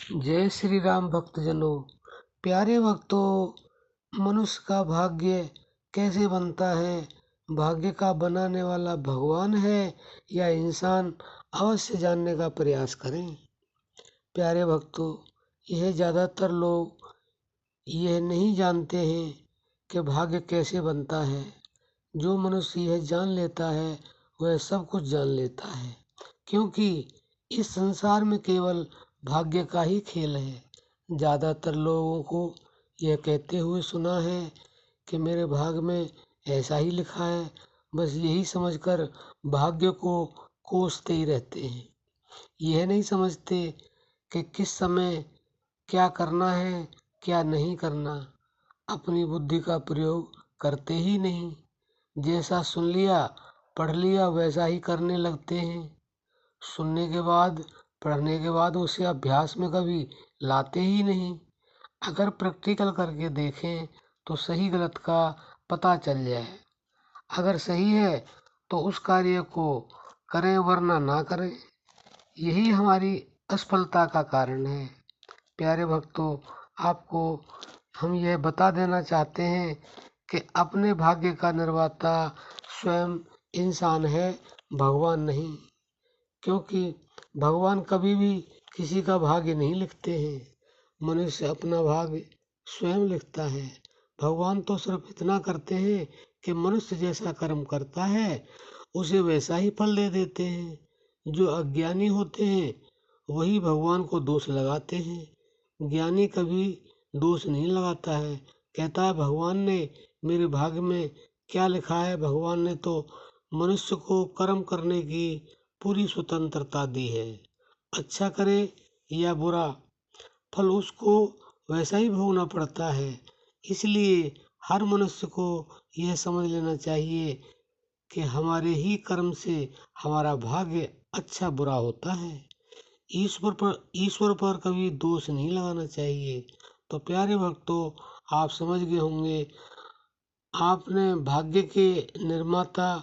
जय श्री राम भक्तजनों। प्यारे भक्तों, मनुष्य का भाग्य कैसे बनता है? भाग्य का बनाने वाला भगवान है या इंसान? अवश्य जानने का प्रयास करें। प्यारे भक्तों, यह ज़्यादातर लोग यह नहीं जानते हैं कि भाग्य कैसे बनता है। जो मनुष्य यह जान लेता है वह सब कुछ जान लेता है, क्योंकि इस संसार में केवल भाग्य का ही खेल है। ज़्यादातर लोगों को यह कहते हुए सुना है कि मेरे भाग्य में ऐसा ही लिखा है, बस यही समझकर भाग्य को कोसते ही रहते हैं। यह नहीं समझते कि किस समय क्या करना है, क्या नहीं करना। अपनी बुद्धि का प्रयोग करते ही नहीं। जैसा सुन लिया, पढ़ लिया, वैसा ही करने लगते हैं। सुनने के बाद, पढ़ने के बाद उसे अभ्यास में कभी लाते ही नहीं। अगर प्रैक्टिकल करके देखें तो सही गलत का पता चल जाए। अगर सही है तो उस कार्य को करें, वरना ना करें। यही हमारी असफलता का कारण है। प्यारे भक्तों, आपको हम यह बता देना चाहते हैं कि अपने भाग्य का निर्माता स्वयं इंसान है, भगवान नहीं। क्योंकि भगवान कभी भी किसी का भाग्य नहीं लिखते हैं। मनुष्य अपना भाग्य स्वयं लिखता है। भगवान तो सिर्फ इतना करते हैं कि मनुष्य जैसा कर्म करता है उसे वैसा ही फल दे देते हैं। जो अज्ञानी होते हैं वही भगवान को दोष लगाते हैं। ज्ञानी कभी दोष नहीं लगाता है। कहता है भगवान ने मेरे भाग्य में क्या लिखा है। भगवान ने तो मनुष्य को कर्म करने की पूरी स्वतंत्रता दी है। अच्छा करे या बुरा, फल उसको वैसा ही भोगना पड़ता है। इसलिए हर मनुष्य को यह समझ लेना चाहिए कि हमारे ही कर्म से हमारा भाग्य अच्छा बुरा होता है। ईश्वर पर कभी दोष नहीं लगाना चाहिए। तो प्यारे भक्तों, आप समझ गए होंगे, आपने भाग्य के निर्माता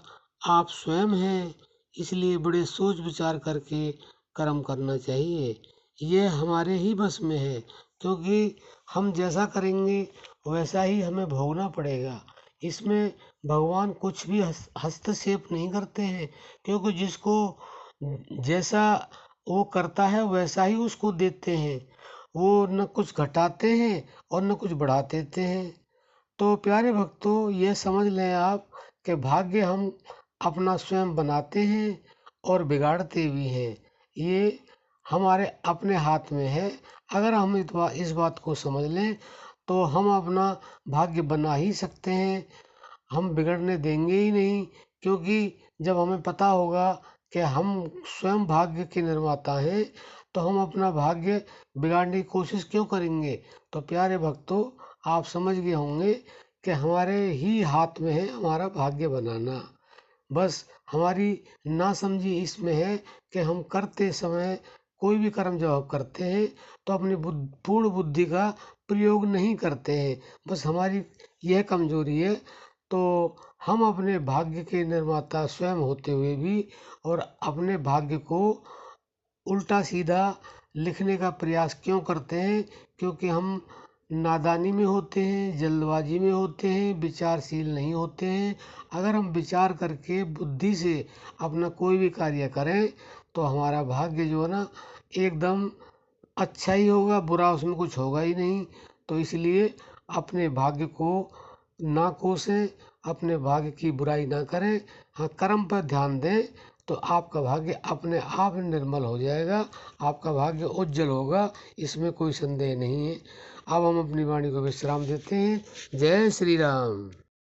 आप स्वयं हैं। इसलिए बड़े सोच विचार करके कर्म करना चाहिए। ये हमारे ही बस में है, क्योंकि हम जैसा करेंगे वैसा ही हमें भोगना पड़ेगा। इसमें भगवान कुछ भी हस्तक्षेप नहीं करते हैं, क्योंकि जिसको जैसा वो करता है वैसा ही उसको देते हैं। वो न कुछ घटाते हैं और न कुछ बढ़ा देते हैं। तो प्यारे भक्तों, ये समझ लें आप कि भाग्य हम अपना स्वयं बनाते हैं और बिगाड़ते भी हैं। ये हमारे अपने हाथ में है। अगर हम इस बात को समझ लें तो हम अपना भाग्य बना ही सकते हैं। हम बिगड़ने देंगे ही नहीं, क्योंकि जब हमें पता होगा कि हम स्वयं भाग्य के निर्माता हैं तो हम अपना भाग्य बिगाड़ने की कोशिश क्यों करेंगे। तो प्यारे भक्तों, आप समझ गए होंगे कि हमारे ही हाथ में है हमारा भाग्य बनाना। बस हमारी नासमझी इसमें है कि हम करते समय कोई भी कर्म जब आप करते हैं तो अपनी पूर्ण बुद्धि का प्रयोग नहीं करते हैं। बस हमारी यह कमजोरी है। तो हम अपने भाग्य के निर्माता स्वयं होते हुए भी और अपने भाग्य को उल्टा सीधा लिखने का प्रयास क्यों करते हैं? क्योंकि हम नादानी में होते हैं, जल्दबाजी में होते हैं, विचारशील नहीं होते हैं। अगर हम विचार करके बुद्धि से अपना कोई भी कार्य करें तो हमारा भाग्य जो है ना, एकदम अच्छा ही होगा, बुरा उसमें कुछ होगा ही नहीं। तो इसलिए अपने भाग्य को ना कोसें, अपने भाग्य की बुराई ना करें। हाँ, कर्म पर ध्यान दें तो आपका भाग्य अपने आप निर्मल हो जाएगा, आपका भाग्य उज्जवल होगा, इसमें कोई संदेह नहीं है। अब हम अपनी वाणी को विश्राम देते हैं। जय श्री राम।